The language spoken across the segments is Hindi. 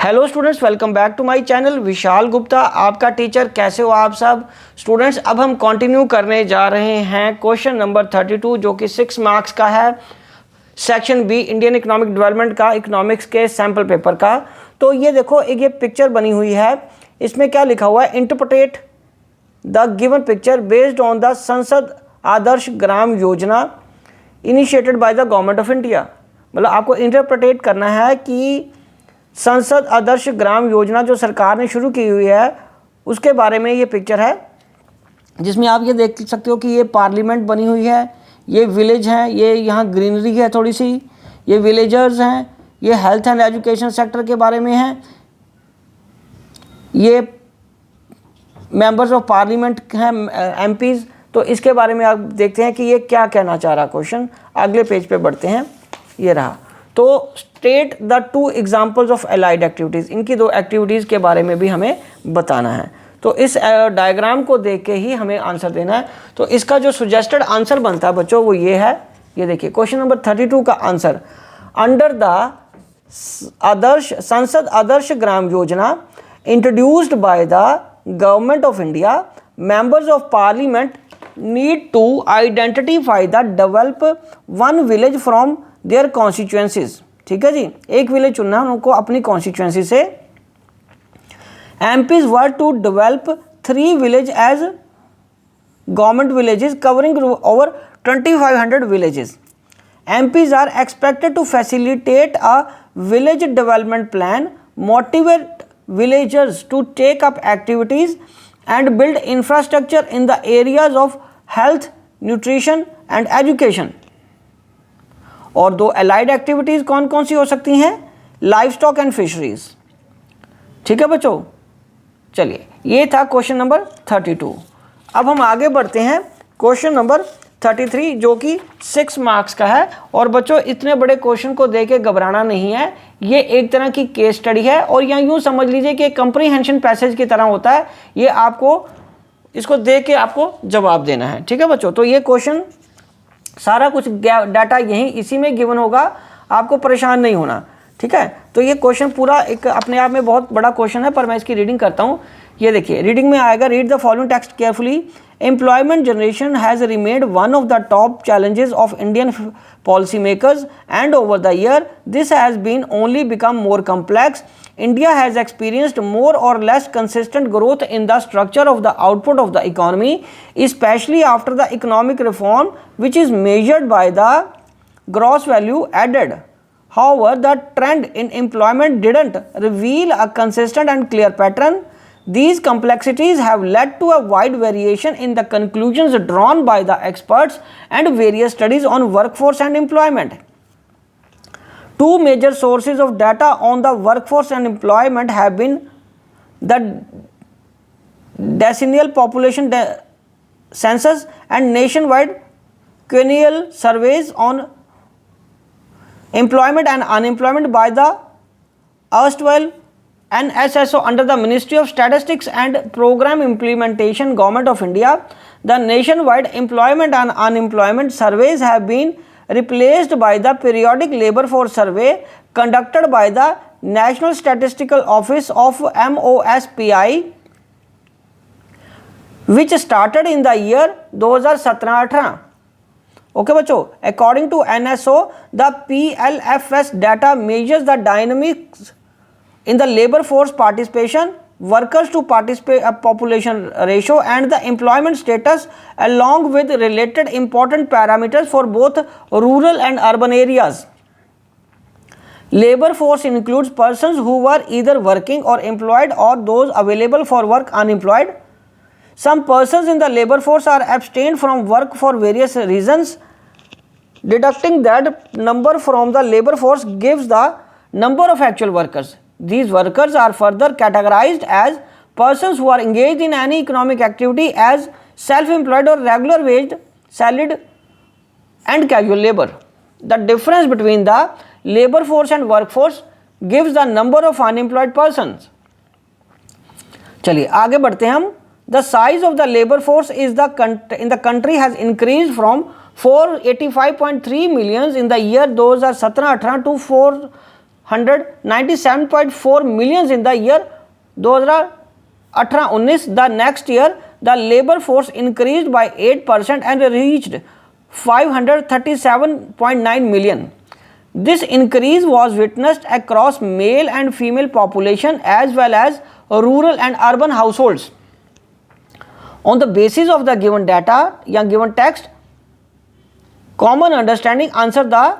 Hello students, welcome back to my channel. Vishal Gupta आपका टीचर। कैसे हो आप सब स्टूडेंट्स? अब हम कंटिन्यू करने जा रहे हैं क्वेश्चन नंबर 32 जो कि 6 मार्क्स का है, section B Indian economic development का, इकोनॉमिक्स के सैम्पल पेपर का। तो ये देखो, एक ये पिक्चर बनी हुई है, इसमें क्या लिखा हुआ है, interpret the given picture based on the संसद आदर्श ग्राम योजना initiated by the government of India. मतलब आपको इंटरप्रेटेट करना है कि संसद आदर्श ग्राम योजना जो सरकार ने शुरू की हुई है उसके बारे में ये पिक्चर है, जिसमें आप ये देख सकते हो कि ये पार्लियामेंट बनी हुई है, ये विलेज हैं, ये यहाँ ग्रीनरी है थोड़ी सी, ये विलेजर्स हैं, ये हेल्थ एंड एजुकेशन सेक्टर के बारे में है, ये मेंबर्स ऑफ पार्लियामेंट हैं, एमपीज़। तो इसके बारे में आप देखते हैं कि ये क्या कहना चाह रहा क्वेश्चन। अगले पेज पे बढ़ते हैं, ये रहा। तो state the 2 examples of allied activities, इनकी 2 एक्टिविटीज़ के बारे में भी हमें बताना है। तो इस डायग्राम को देख के ही हमें आंसर देना है। तो इसका जो सजेस्टेड आंसर बनता है बच्चों वो ये है, ये देखिए क्वेश्चन नंबर 32 का आंसर, अंडर द आदर्श संसद Adarsh Gram Yojana introduced by the government of India, members of parliament need to identify the develop one village from their constituencies. ठीक है जी, एक विलेज चुनना है उनको अपनी कॉन्स्टिट्यूएंसी से। MPs were to develop 3 village as government villages covering over 2500 villages. MPs are expected to facilitate a village development plan, motivate villagers to take up activities and build infrastructure in the areas of health, nutrition and education. और 2 allied activities कौन कौन सी हो सकती हैं? Life stock and fisheries. ठीक है बच्चों, चलिए ये था क्वेश्चन नंबर 32। अब हम आगे बढ़ते हैं क्वेश्चन नंबर 33 जो कि 6 मार्क्स का है। और बच्चों इतने बड़े क्वेश्चन को देख के घबराना नहीं है, ये एक तरह की केस स्टडी है और यहाँ यूँ समझ लीजिए कि कंप्रीहेंशन पैसेज की तरह होता है। ये आपको इसको देख के आपको जवाब देना है। ठीक है बच्चों, तो ये क्वेश्चन सारा कुछ डाटा यहीं इसी में गिवन होगा, आपको परेशान नहीं होना। ठीक है, तो ये क्वेश्चन पूरा एक अपने आप में बहुत बड़ा क्वेश्चन है, पर मैं इसकी रीडिंग करता हूँ। ये देखिए रीडिंग में आएगा, read the following text carefully. Employment generation has remained one of the top challenges of Indian policy makers and over the year this has been only become more complex. India has experienced more or less consistent growth in the structure of the output of the economy, especially after the economic reform, which is measured by the gross value added. However, the trend in employment didn't reveal a consistent and clear pattern. These complexities have led to a wide variation in the conclusions drawn by the experts and various studies on workforce and employment. 2 major sources of data on the workforce and employment have been the decennial population census and nationwide quinnial surveys on employment and unemployment by the erstwhile NSSO under the Ministry of Statistics and Program Implementation, Government of India. The nationwide employment and unemployment surveys have been replaced by the periodic labor force survey conducted by the National Statistical Office of MOSPI, which started in the year 2017-18. Okay बच्चों, according to NSO, the PLFS data measures the dynamics in the labor force participation, workers to population ratio and the employment status, along with related important parameters for both rural and urban areas. Labor force includes persons who were either working or employed or those available for work unemployed. Some persons in the labor force are abstained from work for various reasons. Deducting that number from the labor force gives the number of actual workers. These workers are further categorized as persons who are engaged in any economic activity as self-employed or regular waged, salaried and casual labor. The difference between the labor force and workforce gives the number of unemployed persons. चलिए आगे बढ़ते हैं हम। The size of the labor force in the country has increased from 485.3 million in the year 2017-18 to 4 97.4 millions in the year 2018-19. The next year, the labor force increased by 8% and reached 537.9 million. This increase was witnessed across male and female population as well as rural and urban households. On the basis of the given data या given text, common understanding, answer the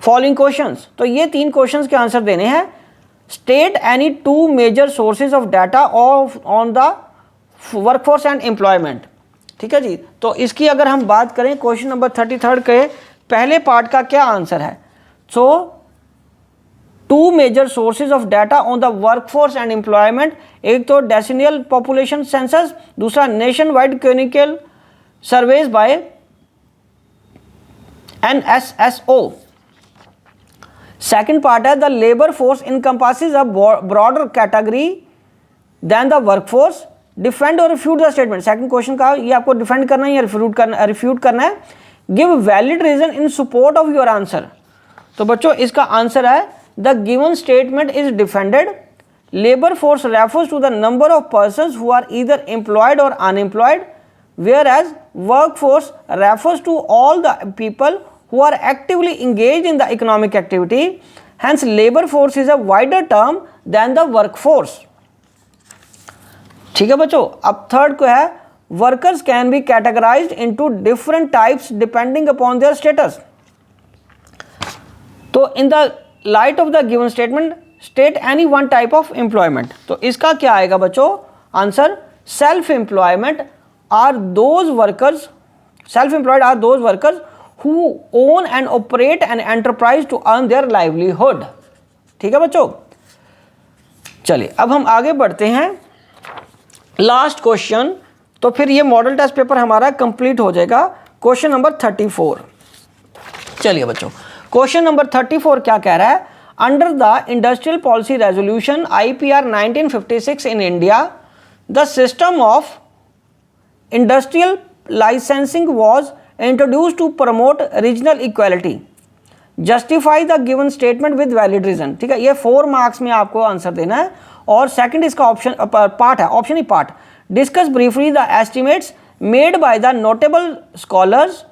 following questions. तो ये 3 क्वेश्चंस के आंसर देने हैं. State any 2 major sources of data on the workforce and employment. ठीक है जी. तो इसकी अगर हम बात करें क्वेश्चन नंबर 33 के पहले पार्ट का क्या आंसर है. So 2 major sources of data on the workforce and employment. एक तो डेसिनियल पॉपुलेशन सेंसस, दूसरा nationwide clinical surveys by NSSO. Second part है the labour force encompasses a broader category than the workforce. Defend or refute the statement. Second question का ये आपको डिफेंड करना है या रिफ्यूट करना है. Give valid reason in support of your answer. तो बच्चों इसका आंसर है the given statement is defended. Labour force refers to the number of persons who are either employed or unemployed, whereas work force refers to all the people who are actively engaged in the economic activity. Hence labor force is a wider term than the workforce. ठीक है बच्चों. अब थर्ड को है workers can be categorized into different types depending upon their status. तो in the light of the given statement state any one type of employment. तो इसका क्या आएगा बच्चों answer. self employed are those workers who own and operate an enterprise to earn their livelihood. ठीक है बच्चों. चलिए अब हम आगे बढ़ते हैं. Last question. तो फिर ये मॉडल टेस्ट पेपर हमारा कंप्लीट हो जाएगा. Question number 34. चलिए बच्चों क्वेश्चन नंबर 34 क्या कह रहा है. Under the industrial policy resolution IPR 1956 in India the system of industrial licensing was introduced to promote regional equality. Justify the given statement with valid reason. ठीक है. ये 4 मार्क्स में आपको आंसर देना है. और सेकंड इसका ऑप्शन पार्ट है, option he part. Discuss briefly the estimates made by the notable scholars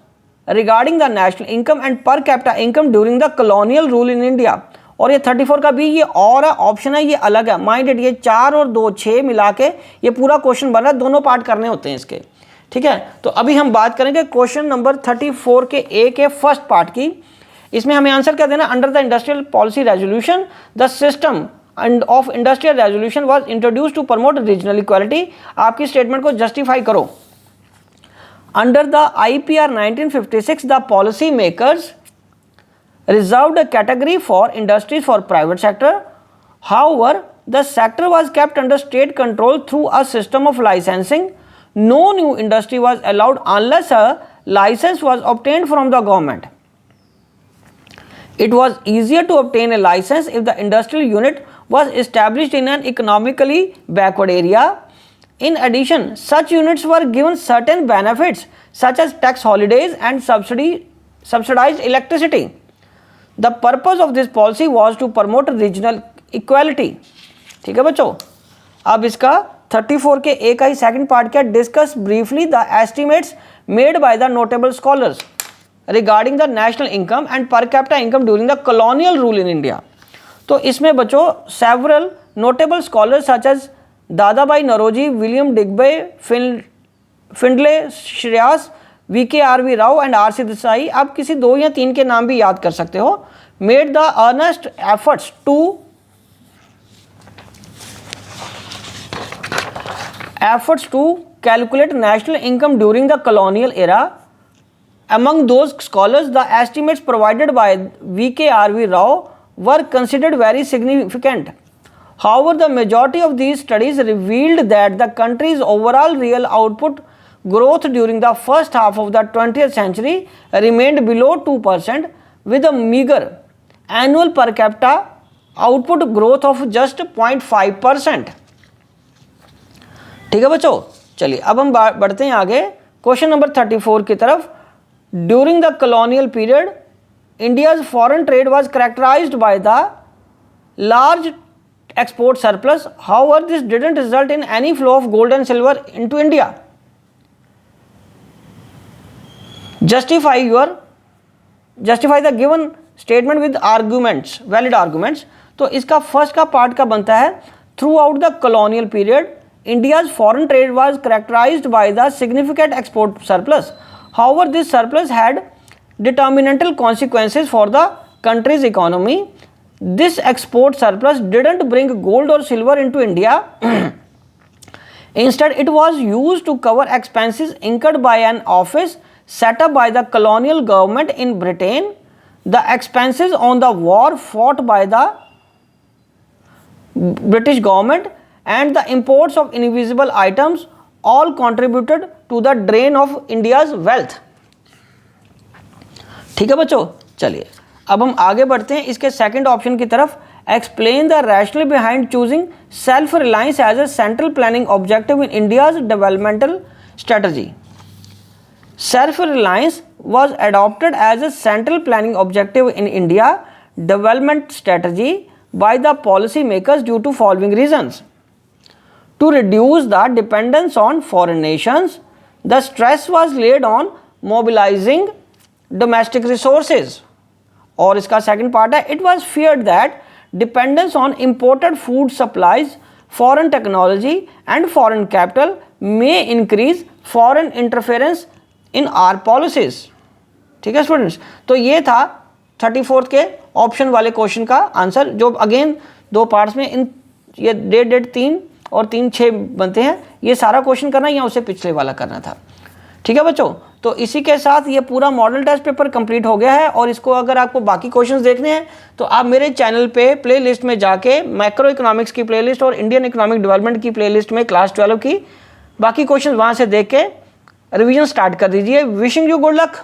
regarding the national income and per capita income during the colonial rule in India. और ये 34 का भी ये और ऑप्शन है, ये अलग है. माइंडेड ये 4 और 2 6 मिला के ये पूरा क्वेश्चन बन रहा है. दोनों पार्ट करने होते हैं इसके. ठीक है. तो अभी हम बात करेंगे क्वेश्चन नंबर 34 के ए के फर्स्ट पार्ट की. इसमें हमें आंसर क्या देना. Under the industrial policy resolution the system of industrial resolution was introduced to promote regional equality. आपकी स्टेटमेंट को जस्टिफाई करो. Under the IPR 1956 the policy makers reserved a category for industries for private sector. However the sector was kept under state control through a system of licensing. No new industry was allowed unless a license was obtained from the government. It was easier to obtain a license if the industrial unit was established in an economically backward area. In addition, such units were given certain benefits such as tax holidays and subsidized electricity. The purpose of this policy was to promote regional equality. ठीक है बच्चों. अब इसका 34 के ए का ही सेकंड पार्ट क्या. Discuss briefly the estimates made by the notable scholars regarding the national income and per capita income during the colonial rule in India. तो इसमें बच्चों several notable scholars such as Dadabhai Naoroji, William Digby, Findlay Shirras, VKRV Rao and RC Desai. आप किसी 2 या 3 के नाम भी याद कर सकते हो. Made the earnest efforts to calculate national income during the colonial era. Among those scholars, the estimates provided by VKRV Rao were considered very significant. However, the majority of these studies revealed that the country's overall real output growth during the first half of the 20th century remained below 2%, with a meager annual per capita output growth of just 0.5%. ठीक है बच्चों. चलिए अब हम बढ़ते हैं आगे क्वेश्चन नंबर 34 की तरफ. During the colonial period India's foreign trade was characterized by the large export surplus. However, this didn't result in any flow of gold and silver into India. Justify the given statement with arguments, valid arguments. तो इसका फर्स्ट का पार्ट का बनता है, through out the colonial period, India's foreign trade was characterized by the significant export surplus. However, this surplus had detrimental consequences for the country's economy. This export surplus didn't bring gold or silver into India. Instead, it was used to cover expenses incurred by an office set up by the colonial government in Britain. The expenses on the war fought by the British government and the imports of invisible items all contributed to the drain of India's wealth. ठीक है बच्चों, चलिए अब हम आगे बढ़ते हैं इसके सेकंड ऑप्शन की तरफ. Explain the rational behind choosing self reliance as a central planning objective in India's developmental strategy. Self reliance was adopted as a central planning objective in India development strategy by the policy makers due to following reasons. To reduce the dependence on foreign nations, the stress was laid on mobilizing domestic resources. और इसका सेकंड पार्ट है, it was feared that dependence on imported food supplies, foreign technology and foreign capital may increase foreign interference in our policies. ठीक है स्टूडेंट्स, तो ये था 34th के ऑप्शन वाले क्वेश्चन का आंसर, जो अगेन दो पार्ट्स में इन ये डेट 3 और 3 6 बनते हैं. ये सारा क्वेश्चन करना या उससे पिछले वाला करना था. ठीक है बच्चों, तो इसी के साथ ये पूरा मॉडल टेस्ट पेपर कंप्लीट हो गया है. और इसको अगर आपको बाकी क्वेश्चंस देखने हैं तो आप मेरे चैनल पे प्लेलिस्ट में जाके मैक्रो इकोनॉमिक्स की प्लेलिस्ट और इंडियन इकोनॉमिक डेवलपमेंट की प्लेलिस्ट में क्लास 12 की बाकी क्वेश्चन वहाँ से देख के रिवीजन स्टार्ट कर दीजिए. Wishing you good luck.